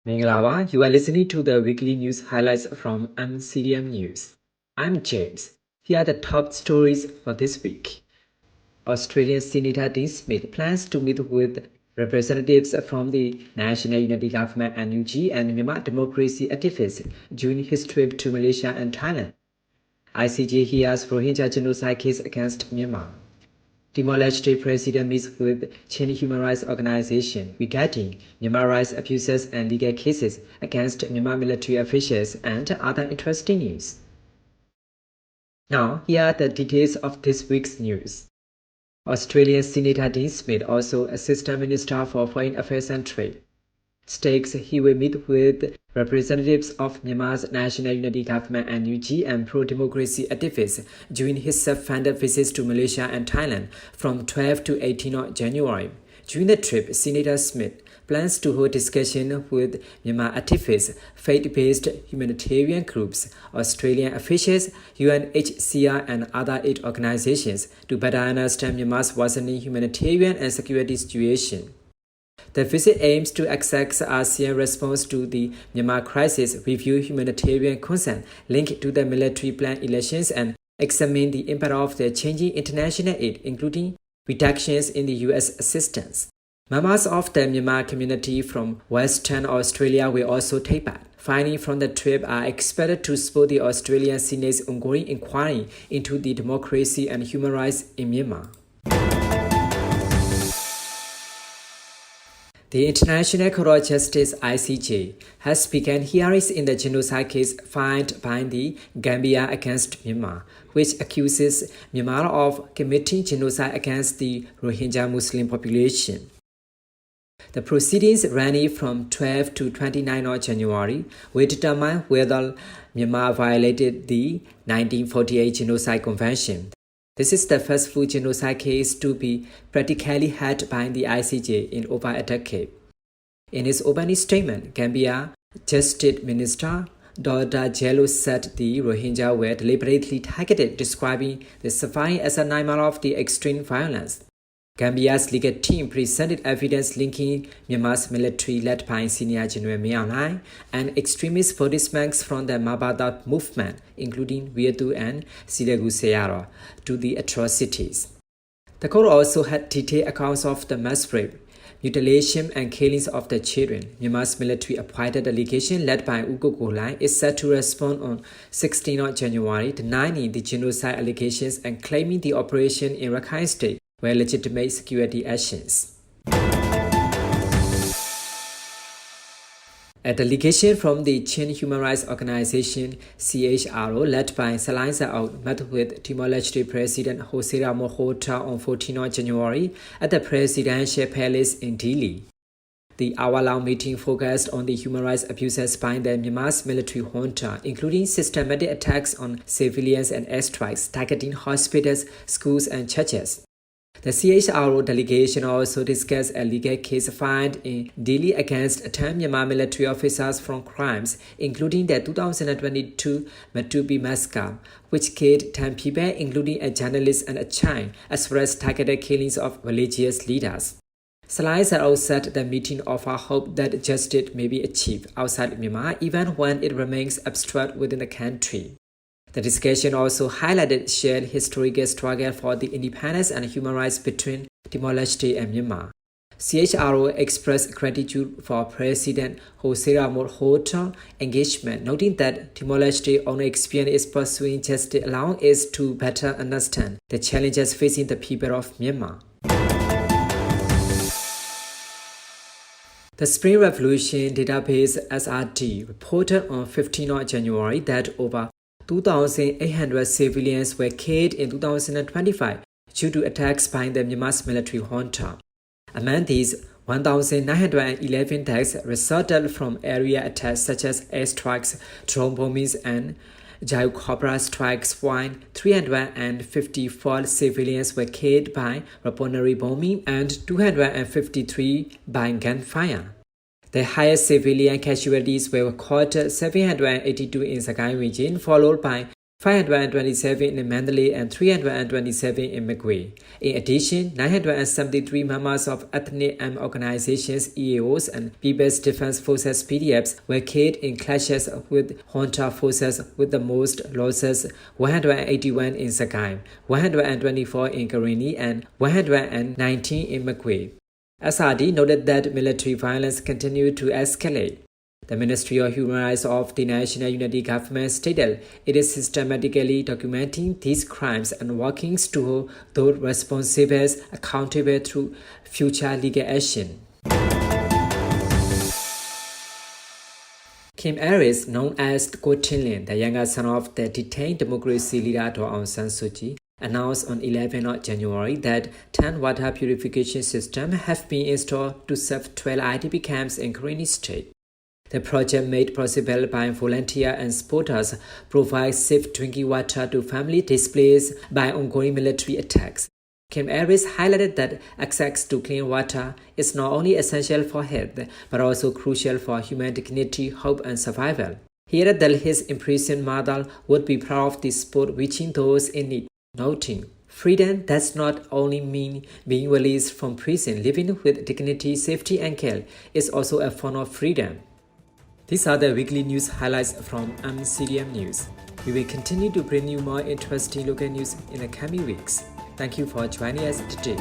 Minglawa, you are listening to the weekly news highlights from m.CDM News. I'm James. Here are the top stories for this week. Australian Senator Dean Smith plans to meet with representatives from the National Unity Government NUG and Myanmar democracy activists during his trip to Malaysia and Thailand. ICJ hears Rohingya genocide case against Myanmar. Timor-Leste president meets with Chinese human rights organization regarding Myanmar rights abuses and legal cases against Myanmar military officials and other interesting news. Now, here are the details of this week's news. Australian Senator Dean Smith, also Assistant Minister for Foreign Affairs and Trade, states he will meet with representatives of Myanmar's National Unity Government NUG and pro-democracy activists during his self-funded visits to Malaysia and Thailand from 12 to 18 January. During the trip, Senator Smith plans to hold discussion with Myanmar activists, faith-based humanitarian groups, Australian officials, UNHCR and other aid organizations to better understand Myanmar's worsening humanitarian and security situation. The visit aims to assess ASEAN response to the Myanmar crisis, review humanitarian concern linked to the military planned elections, and examine the impact of the changing international aid, including reductions in the U.S. assistance. Members of the Myanmar community from Western Australia will also take part. Findings from the trip are expected to support the Australian Senate's ongoing inquiry into the democracy and human rights in Myanmar. The International Court of Justice (ICJ) has begun hearings in the genocide case filed by the Gambia against Myanmar, which accuses Myanmar of committing genocide against the Rohingya Muslim population. The proceedings running from 12 to 29 January will determine whether Myanmar violated the 1948 Genocide Convention. This is the first full genocide case to be practically heard by the ICJ in over a decade. In his opening statement, Gambia Justice Minister Dr. Jello said the Rohingya were deliberately targeted, describing the suffering as a nightmare of the extreme violence. Gambia's legal team presented evidence linking Myanmar's military led by Senior General MoeMaKa and extremist policemen from the Mabada movement, including Viatu and Silagu Sayara, to the atrocities. The court also had detailed accounts of the mass rape, mutilation and killings of the children. Myanmar's military appointed delegation led by Ugo Golai is set to respond on 16 January, denying the genocide allegations and claiming the operation in Rakhine State were legitimate security actions. A delegation from the Chinese human rights organization CHRO, led by Salai Out, met with Timor-Leste President Jose Ramos Horta on 14 January at the Presidential Palace in Dili. The hour-long meeting focused on the human rights abuses by the Myanmar's military junta, including systematic attacks on civilians and airstrikes targeting hospitals, schools, and churches. The CHRO delegation also discussed a legal case filed in Delhi against 10 Myanmar military officers from crimes, including the 2022 Matupi massacre, which killed 10 people, including a journalist and a child, as well as targeted killings of religious leaders. Salai said the meeting offered hope that justice may be achieved outside Myanmar, even when it remains abstract within the country. The discussion also highlighted shared historical struggle for the independence and human rights between Timor-Leste and Myanmar. CHRO expressed gratitude for President Jose Ramos Horta's engagement, noting that Timor-Leste's own experience is pursuing justice allowing it to better understand the challenges facing the people of Myanmar. The Spring Revolution database SRD reported on 15 January that over 2,800 civilians were killed in 2025 due to attacks by the Myanmar's military junta. Among these, 1,911 deaths resulted from area attacks such as airstrikes, drone bombings, and Jayukopra strikes, while 354 civilians were killed by weaponry bombing and 253 by gunfire. The highest civilian casualties were recorded 782 in Sagaing region, followed by 527 in Mandalay and 327 in Magui. In addition, 973 members of ethnic M organizations, EAOs, and People's Defense Forces (PDFs) were killed in clashes with junta forces, with the most losses: 181 in Sakai, 124 in Karini, and 119 in Magui. SRD noted that military violence continued to escalate. The Ministry of Human Rights of the National Unity Government stated it is systematically documenting these crimes and working to hold those responsible accountable through future legal action. Kim Aris, known as Ko Chin, the younger son of the detained democracy leader Aung San Suu Kyi, announced on 11 January that 10 water purification systems have been installed to serve 12 IDP camps in Karenni State. The project, made possible by volunteers and supporters, provides safe drinking water to families displaced by ongoing military attacks. Kim Aris highlighted that access to clean water is not only essential for health, but also crucial for human dignity, hope, and survival. He added that his imprisoned mother would be proud of this support reaching those in need, noting, "Freedom does not only mean being released from prison. Living with dignity, safety, and care is also a form of freedom." These are the weekly news highlights from mCDM News. We will continue to bring you more interesting local news in the coming weeks. Thank you for joining us today.